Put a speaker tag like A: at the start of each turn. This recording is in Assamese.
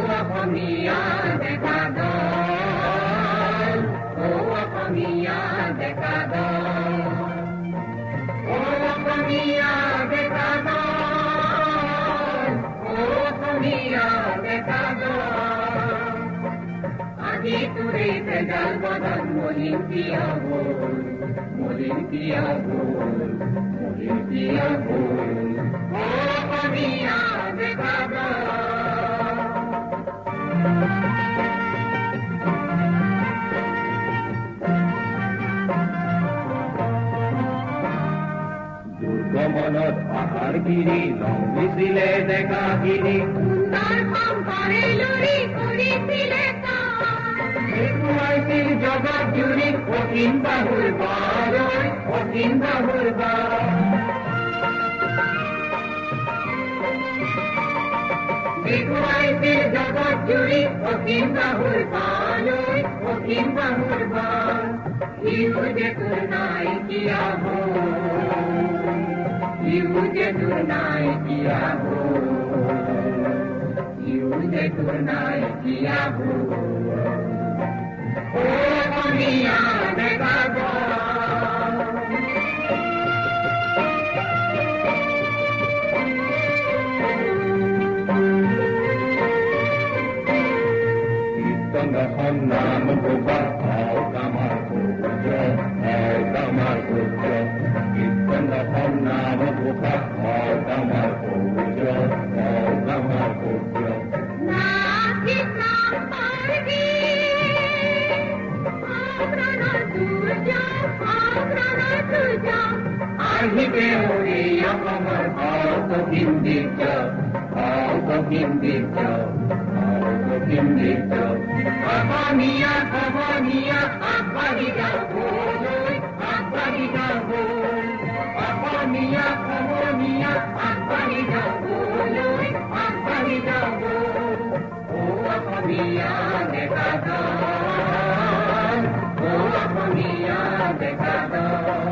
A: অসমীয়া ডেকা দল, অসমীয়া ডেকা দল, অসমীয়া ডেকা দল, অসমীয়া ডেকা দল। আজি তোৰে তেজাল বদন মলিন পিয়া হ'ল, মলিন পিয়া হ'ল, মলিন পিয়া হ'ল, অসমীয়া ডেকা দল। দুৰ্গমনত পাহাৰগিৰি লংঘিছিলে ডেকাগিৰি, সুন্দৰ শংকৰে লৰি কৰিছিলে দেখুৱাইছিল জগত জুৰি অসীম বাহুৰ বাৰ, অসীম বাহুৰ বাৰ। দেখুৱাইছিল জগত জুৰি অসীম বাহুৰ বাৰ, অসীম বাহুৰ বাৰ। ইউ যে তোৰ নাইকিয়া হ'ল, ইউ যে তোৰ নাইকিয়া হ'ল, ইউ যে তোৰ নাইকিয়া হ'ল, অসমীয়া ডেকা দল। কীৰ্তন নাম গোবা হওক আমাৰ সূৰ্য, হওক আমাৰ সূৰ্য, কীৰ্তন নাম গোবা হওক আমাৰ সূৰ্য, হওক আমাৰ সূৰ্য। আহিবে হৰি অসমৰ হওক হিন্দীত, হওক হিন্দীত, হওক হিন্দীত। অসমীয়া অসমীয়া আগবাঢ়ি যাওঁ ব'লৈ, আগবাঢ়ি যাওঁ ব'ল, অসমীয়া অসমীয়া আগবাঢ়ি যাওঁ ব'লৈ, আগবাঢ়ি যাওঁ ব'ল, অসমীয়া ডেকা দল, অসমীয়া ডেকা দল।